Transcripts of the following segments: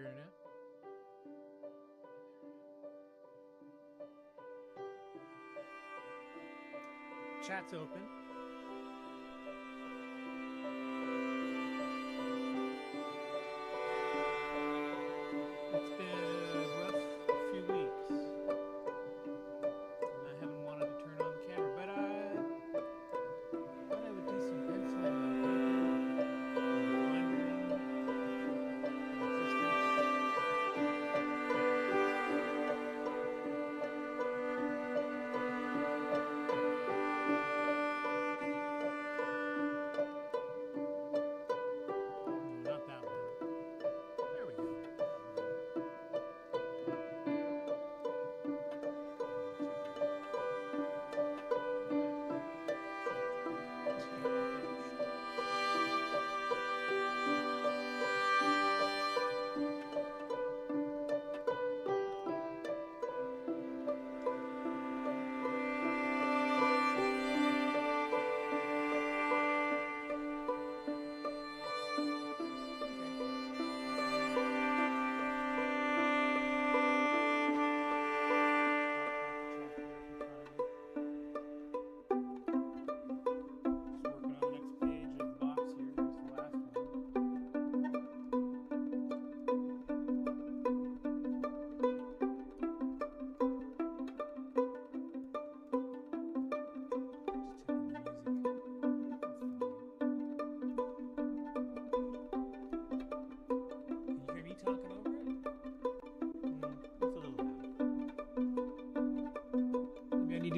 there, Internet. Chat's open. It's been a rough few weeks. And I haven't wanted to turn on the camera, but I thought I would do some penciling on paper, wandering existence. Not that one. There we go.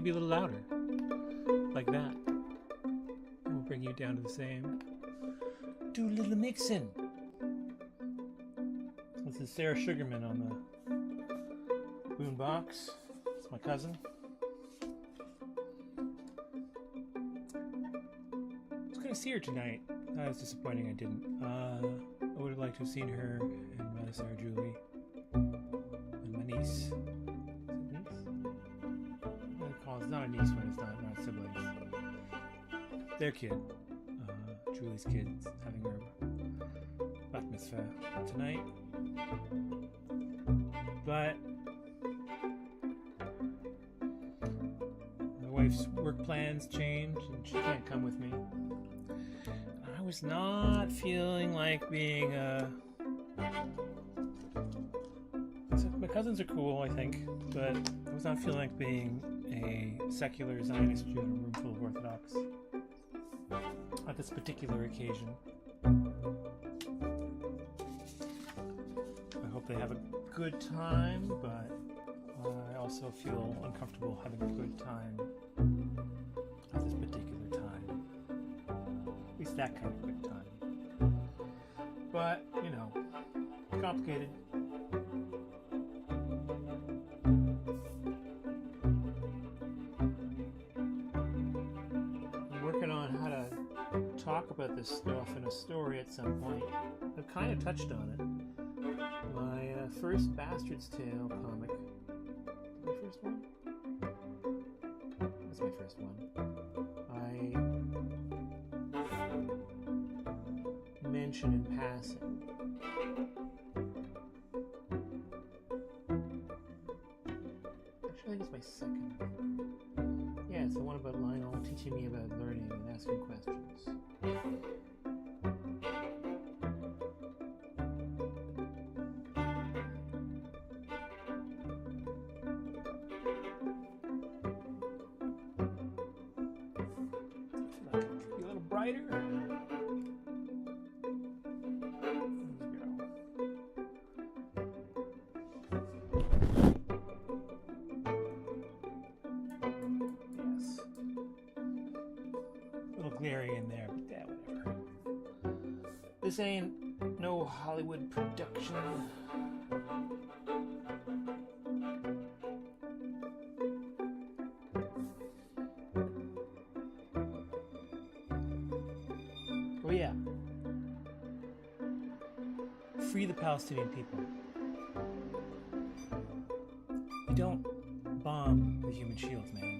Be a little louder, like that. And we'll bring you down to the same. Do a little mixing. This is Sarah Sugarman on the boom box. It's my cousin. I was going to see her tonight. That was disappointing I didn't. I would have liked to have seen her and my Sarah Julie and my niece. It's not a niece when it's not siblings. Their kid, Julie's kid, is having her bat mitzvah tonight. But my wife's work plans changed and she can't come with me. I was not feeling like being my cousins are cool, I think, but I was not feeling like being a secular Zionist Jew in a room full of Orthodox at this particular occasion. I hope they have a good time, but I also feel uncomfortable having a good time at this particular time. At least that kind of good time. But, you know, complicated. Talk about this stuff in a story at some point. I've kind of touched on it. My first Bastard's Tale comic. My first one? That's my first one. I mention in passing. Actually, I think it's my second. Yeah, it's the one about Lionel teaching me about learning and asking questions. Be a little brighter. Glary in there, but yeah, whatever. This ain't no Hollywood production. Oh yeah. Free the Palestinian people. You don't bomb the human shields, man.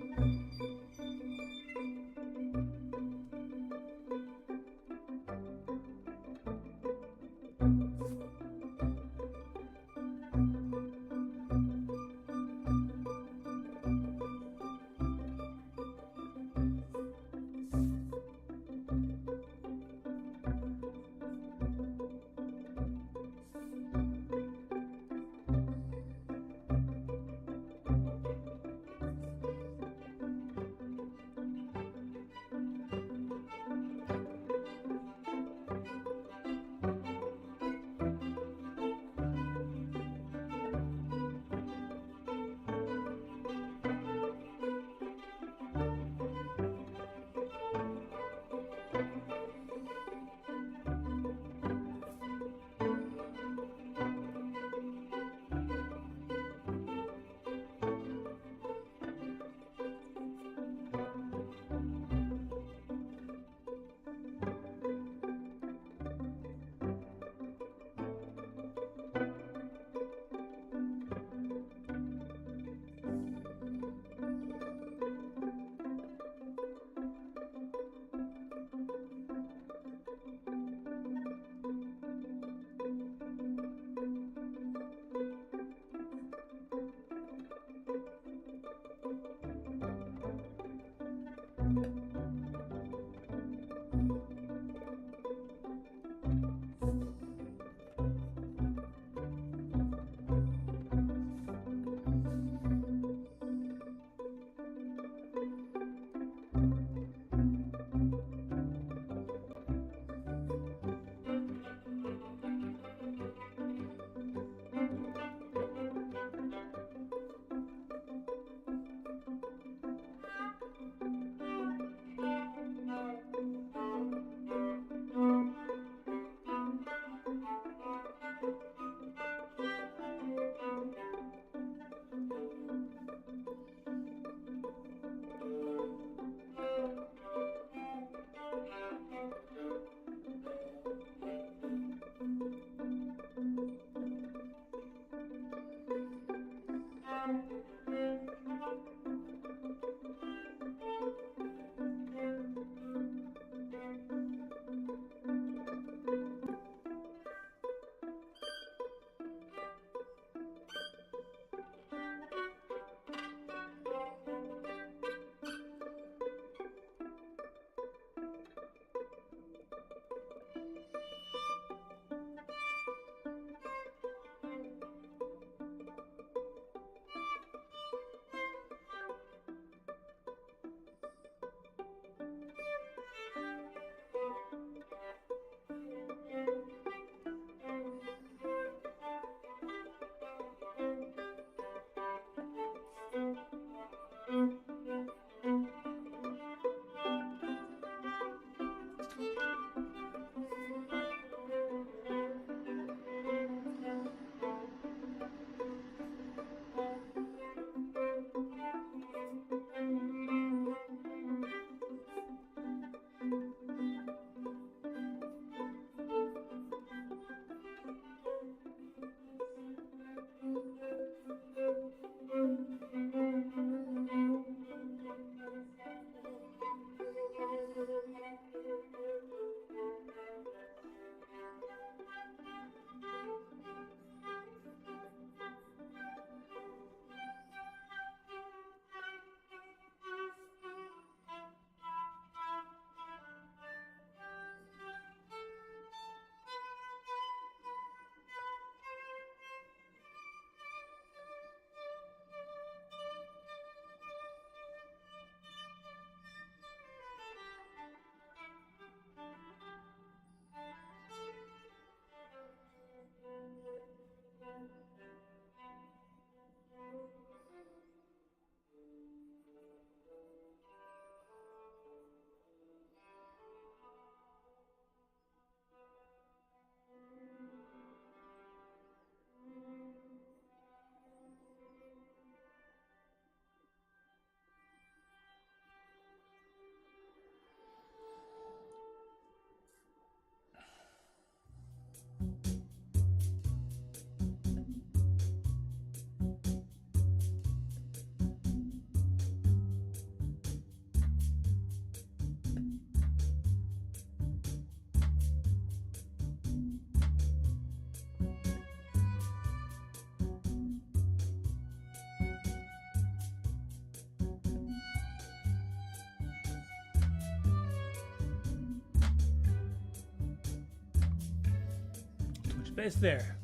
space there.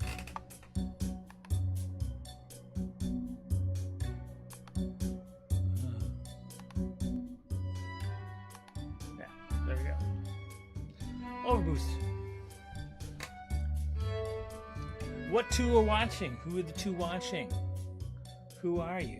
Yeah, there we go. Overboost. What two are watching? Who are the two watching? Who are you?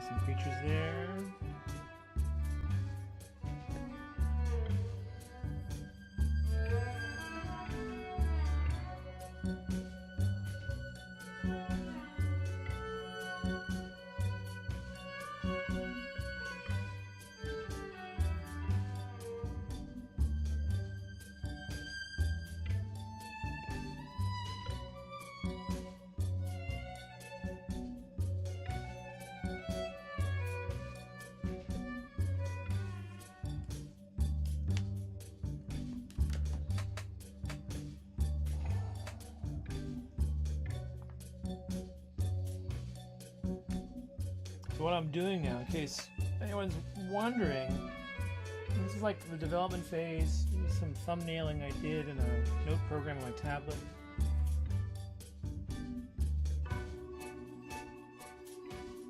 Some creatures there. So what I'm doing now, in case anyone's wondering, this is like the development phase. This is some thumbnailing I did in a note program on my tablet.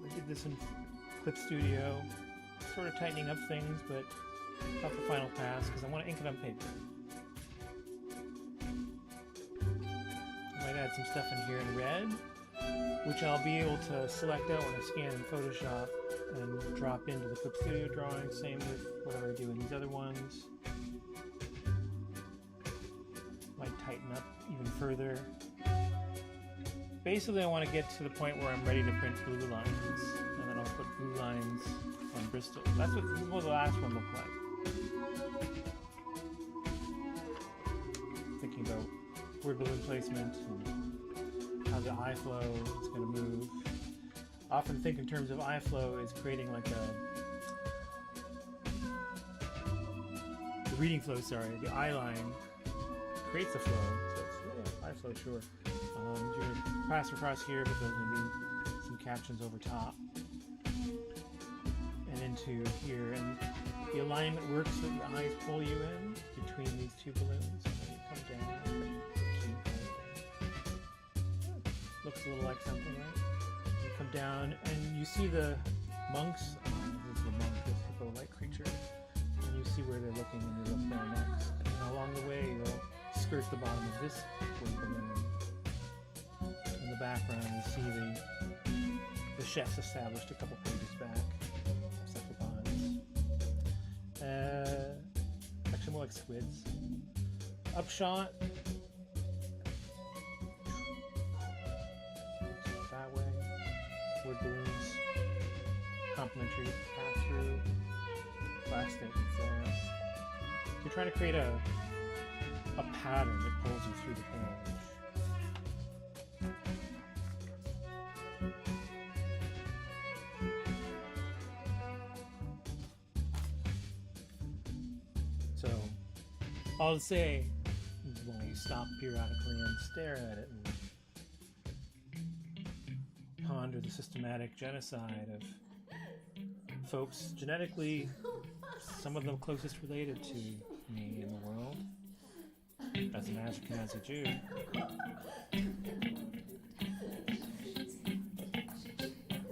I did this in Clip Studio, sort of tightening up things, but not the final pass because I want to ink it on paper. I might add some stuff in here in red, which I'll be able to select out when I scan in Photoshop and drop into the Clip Studio drawing. Same with whatever I do in these other ones. Might tighten up even further. Basically, I want to get to the point where I'm ready to print blue lines, and then I'll put blue lines on Bristol. That's what the last one looked like. Thinking about word balloon placement and how the eye flow is going to move. I often think in terms of eye flow as creating like the reading flow, sorry, the eye line creates the flow. So it's, yeah, eye flow, sure. You're pass across here, but there's going to be some captions over top and into here. And the alignment works so the eyes pull you in between these two balloons. And then you come down. Looks a little like something, right? You come down and you see the monks. This is the monk, this hippo like creature. And you see where they're looking when you look there next. And along the way, you'll skirt the bottom of this word balloon. In the background, you see the chefs established a couple pages back. Cephalopods. Actually, more like squids. Upshot. That way. Word balloons. Complementary pass-through. Last statements there. So you're trying to create a pattern that pulls you through the page. All to say, when you stop periodically and stare at it and ponder the systematic genocide of folks genetically, some of them closest related to me in the world, as an Ashkenazi Jew.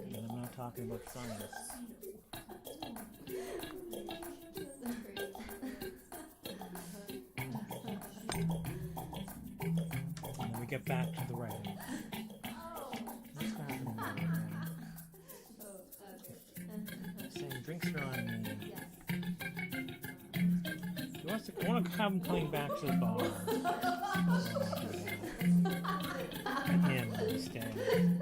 And I'm not talking about science. And then we get back to the writing. What's happening there? Saying drinks are on me. I want to have him coming back to the bar. Him standing.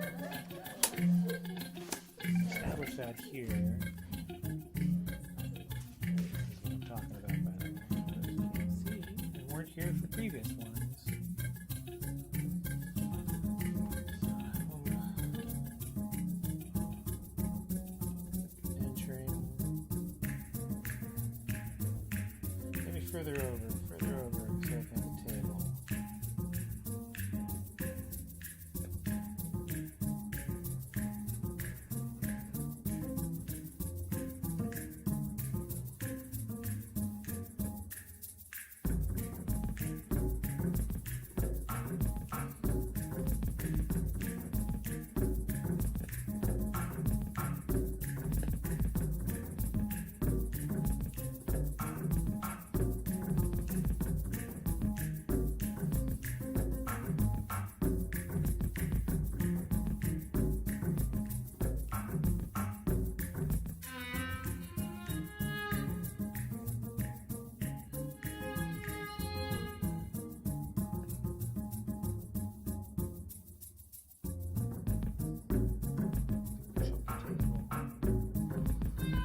Establish that here. That's what I'm talking about, by the way. See, they weren't here for previous ones. Further over, so I can have the table.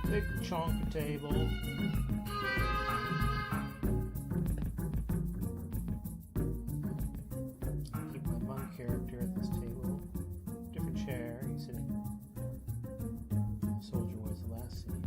Big chunk of table. Keep my monk character at this table. Different chair. He's sitting. Soldier was the last scene.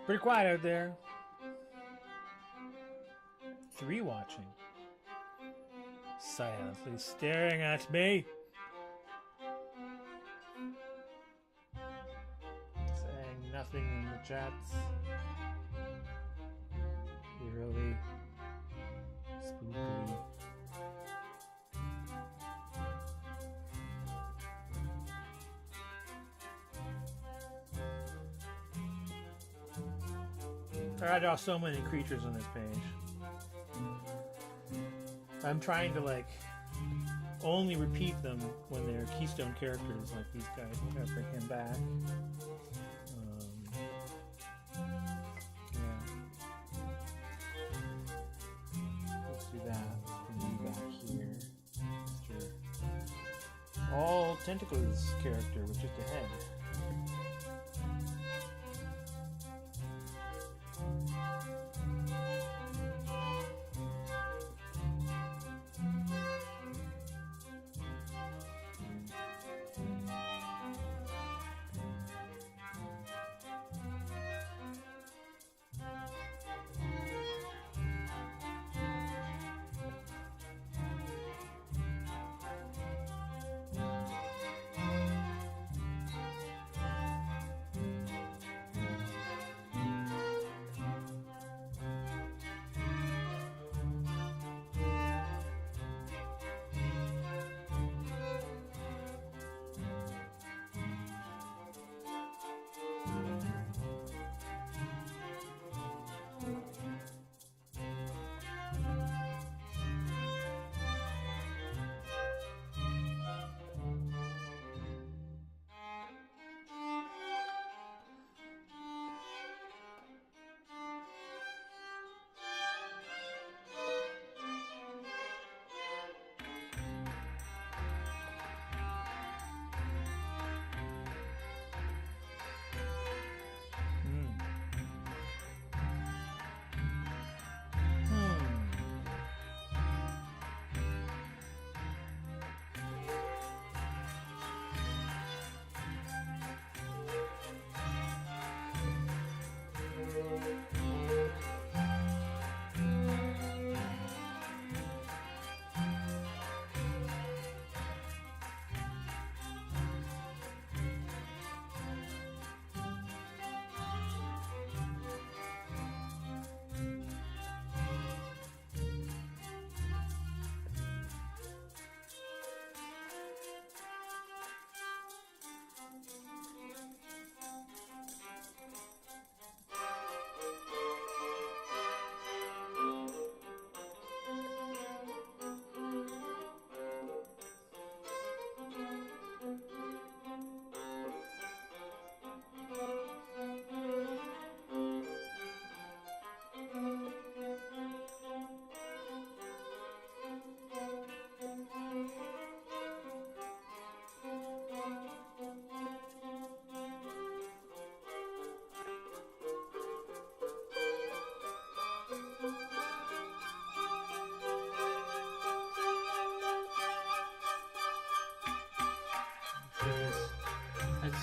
Pretty quiet out there. 3 watching. Silently staring at me. Saying nothing in the chats. Eerily. Spookily. I draw so many creatures on this page. I'm trying to only repeat them when they're keystone characters like these guys. I'm gonna bring him back. Yeah. Let's do that. And you back here. Mr. All Tentacles character with just a head.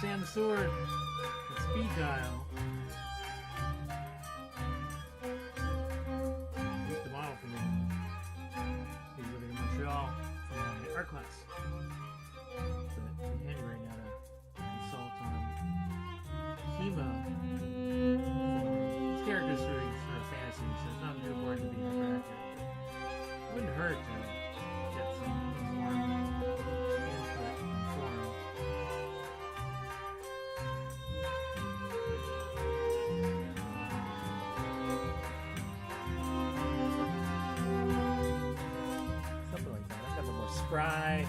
Sam Sword and speed dial. He's the model for me. He's living in Montreal for my art class. But I'm handy right now to consult on chemo for his character's really sort of fantasy, so it's not too important to be hyperactive. It wouldn't hurt to get some informed input from something like that. I've got a little more spry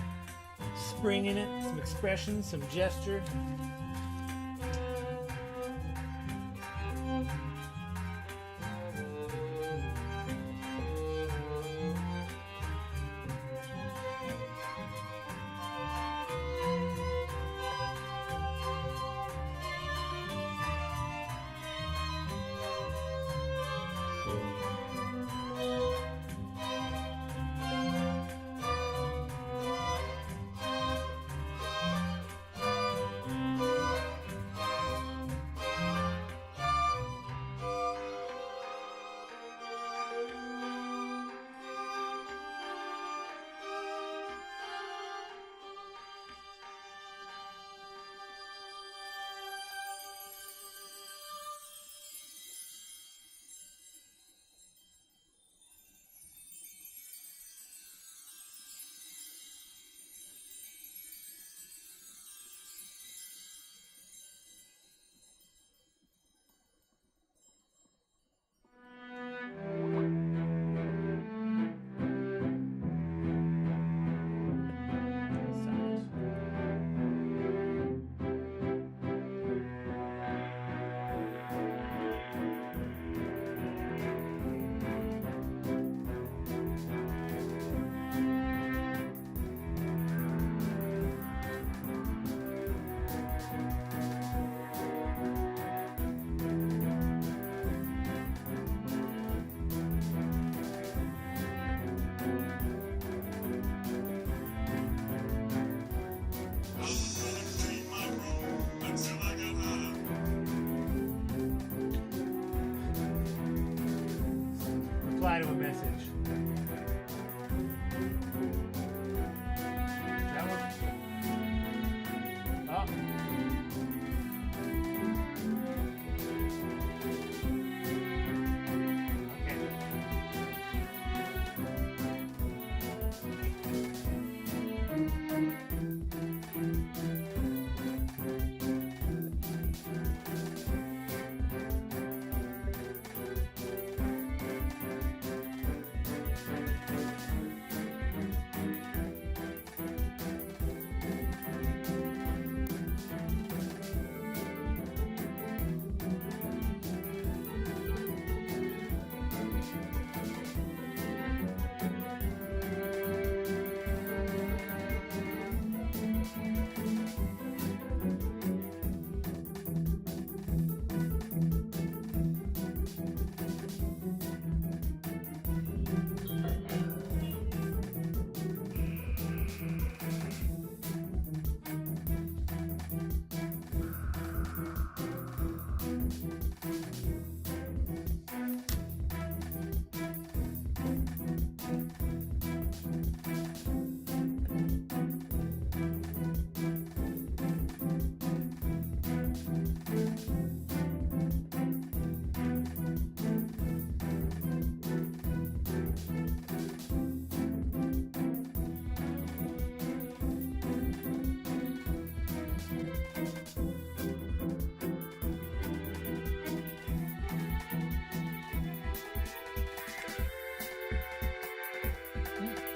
spring in it, some expression, some gesture. Reply to a message. That one? Oh.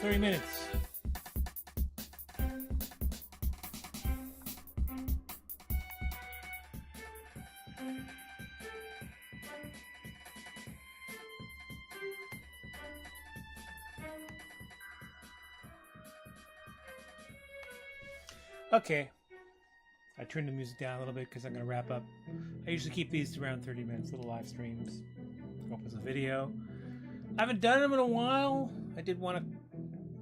Thirty minutes. Okay, I turned the music down a little bit because I'm going to wrap up. I usually keep these to around 30 minutes, little live streams. Go up as a video. I haven't done them in a while. I did one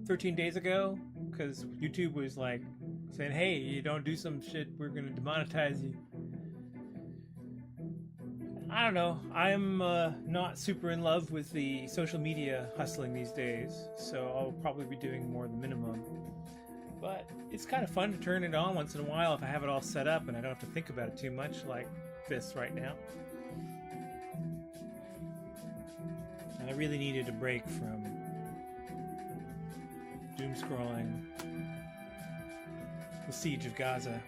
13 days ago because YouTube was like, saying, hey, you don't do some shit, we're gonna demonetize you. I don't know. I'm not super in love with the social media hustling these days, so I'll probably be doing more than minimum. But it's kind of fun to turn it on once in a while if I have it all set up and I don't have to think about it too much like this right now. And I really needed a break from doom scrolling, the siege of Gaza.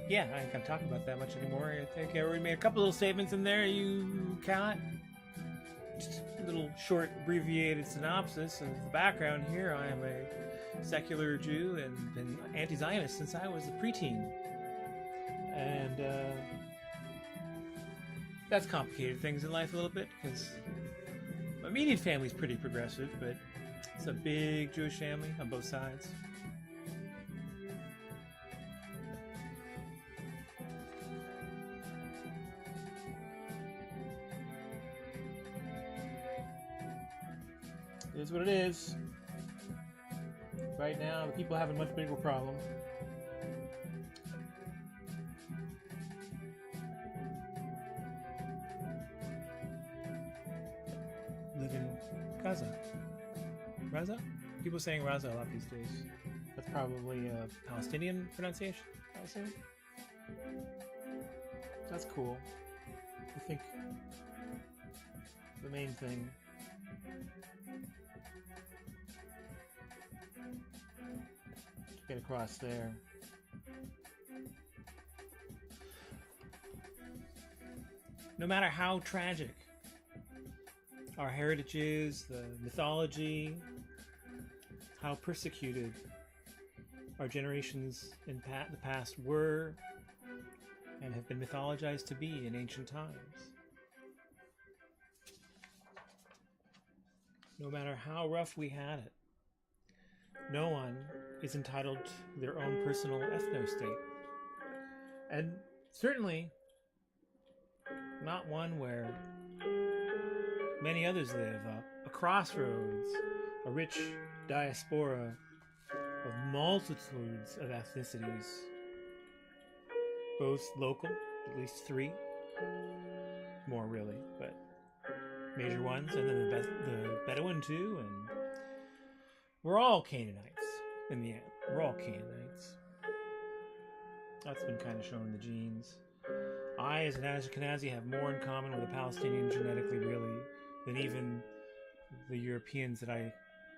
Yeah, I can't talk about that much anymore. I think I already made a couple little statements in there. You can't. Just a little short, abbreviated synopsis of the background here. I am a secular Jew and been anti-Zionist since I was a preteen. And that's complicated things in life a little bit because my immediate family's pretty progressive, but it's a big Jewish family on both sides. It is what it is. Right now, the people have a much bigger problem. Live in Gaza. Raza? People are saying Raza a lot these days. That's probably a Palestinian pronunciation, I assume. That's cool. I think the main thing to get across there no matter how tragic our heritage is, the mythology, how persecuted our generations in the past were and have been mythologized to be in ancient times. No matter how rough we had it, no one is entitled to their own personal ethno-state. And certainly not one where many others live, a crossroads, a rich diaspora of multitudes of ethnicities, both local, at least 3, more really, but major ones, and then the Bedouin too, and we're all Canaanites in the end. We're all Canaanites. That's been kind of shown in the genes. I, as an Ashkenazi, have more in common with a Palestinian genetically, really, than even the Europeans that I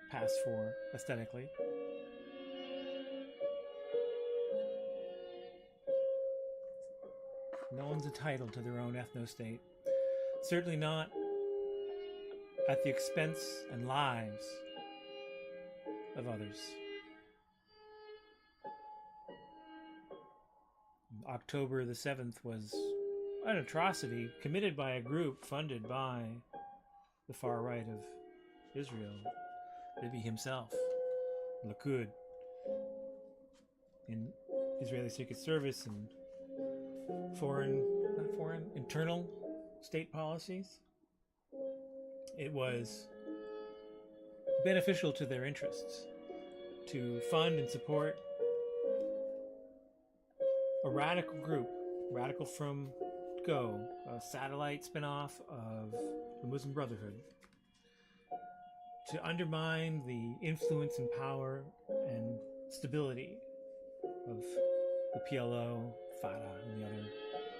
pass for aesthetically. No one's entitled to their own ethno-state. Certainly not at the expense and lives of others. October the 7th was an atrocity committed by a group funded by the far right of Israel, Bibi himself, Likud, in Israeli Secret Service and internal state policies. It was beneficial to their interests to fund and support a radical group, Radical from Go, a satellite spin-off of the Muslim Brotherhood, to undermine the influence and power and stability of the PLO, Fatah, and the other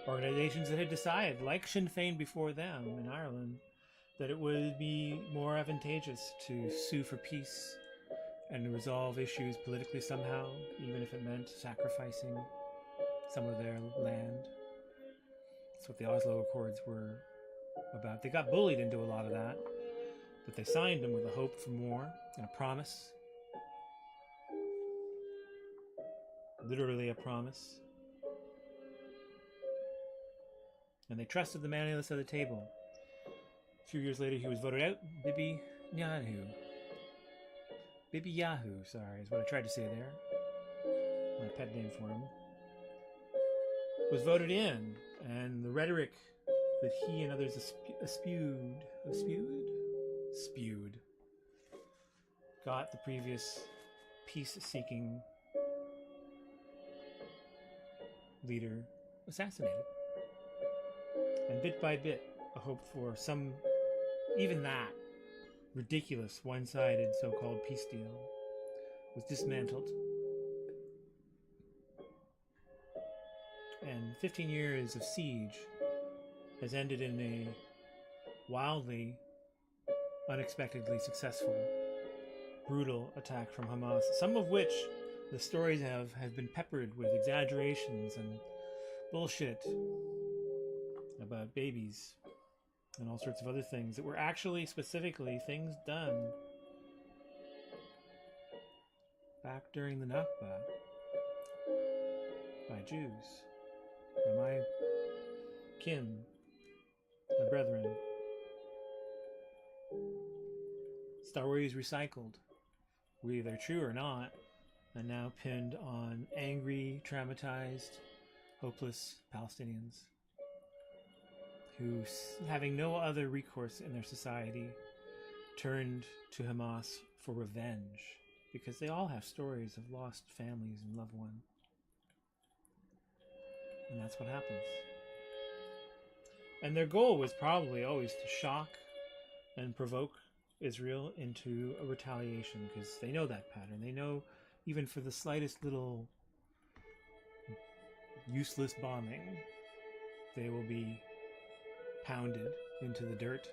organizations that had decided, like Sinn Féin before them in Ireland, that it would be more advantageous to sue for peace and resolve issues politically somehow, even if it meant sacrificing some of their land. That's what the Oslo Accords were about. They got bullied into a lot of that, but they signed them with a hope for more and a promise. Literally a promise. And they trusted the man on the other side of the table. A few years later, he was voted out. Bibi Yahoo, sorry, is what I tried to say there. My pet name for him. Was voted in, and the rhetoric that he and others spewed got the previous peace-seeking leader assassinated. And bit by bit, a hope for some, even that, ridiculous, one-sided so-called peace deal was dismantled. And 15 years of siege has ended in a wildly, unexpectedly successful, brutal attack from Hamas, some of which the stories have been peppered with exaggerations and bullshit about babies and all sorts of other things that were actually specifically things done back during the Nakba by Jews, by my kin, my brethren. Stories recycled, whether they're true or not, and now pinned on angry, traumatized, hopeless Palestinians who, having no other recourse in their society, turned to Hamas for revenge, because they all have stories of lost families and loved ones. And that's what happens. And their goal was probably always to shock and provoke Israel into a retaliation, because they know that pattern. They know even for the slightest little useless bombing, they will be pounded into the dirt.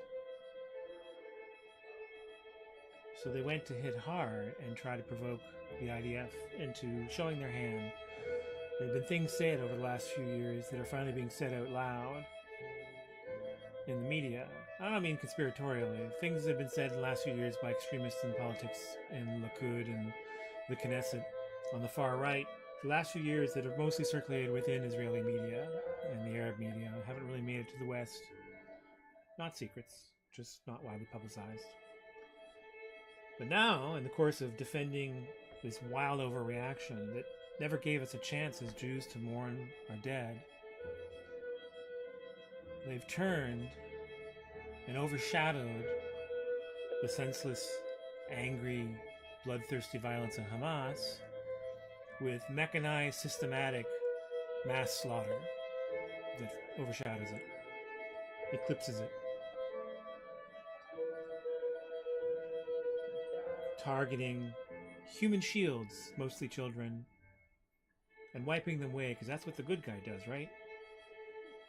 So they went to hit hard and try to provoke the IDF into showing their hand. There have been things said over the last few years that are finally being said out loud in the media. I don't mean conspiratorially. Things that have been said in the last few years by extremists in politics in Likud and the Knesset on the far right. The last few years that have mostly circulated within Israeli media and the Arab media haven't really made it to the West. Not secrets, just not widely publicized. But now, in the course of defending this wild overreaction that never gave us a chance as Jews to mourn our dead, they've turned and overshadowed the senseless, angry, bloodthirsty violence of Hamas with mechanized, systematic mass slaughter that overshadows it, eclipses it. Targeting human shields, mostly children, and wiping them away, because that's what the good guy does, right?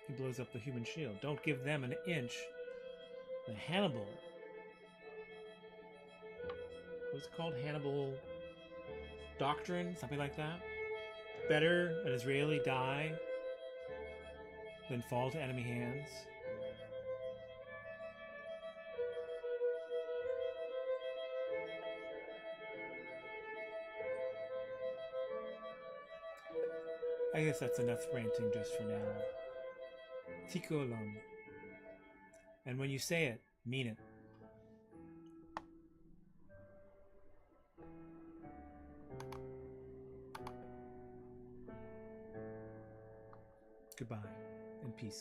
He blows up the human shield. Don't give them an inch. The Hannibal, what's it called? Hannibal Doctrine? Something like that? Better an Israeli die than fall to enemy hands. I guess that's enough ranting just for now. Tikkun Olam. And when you say it, mean it. Goodbye and peace.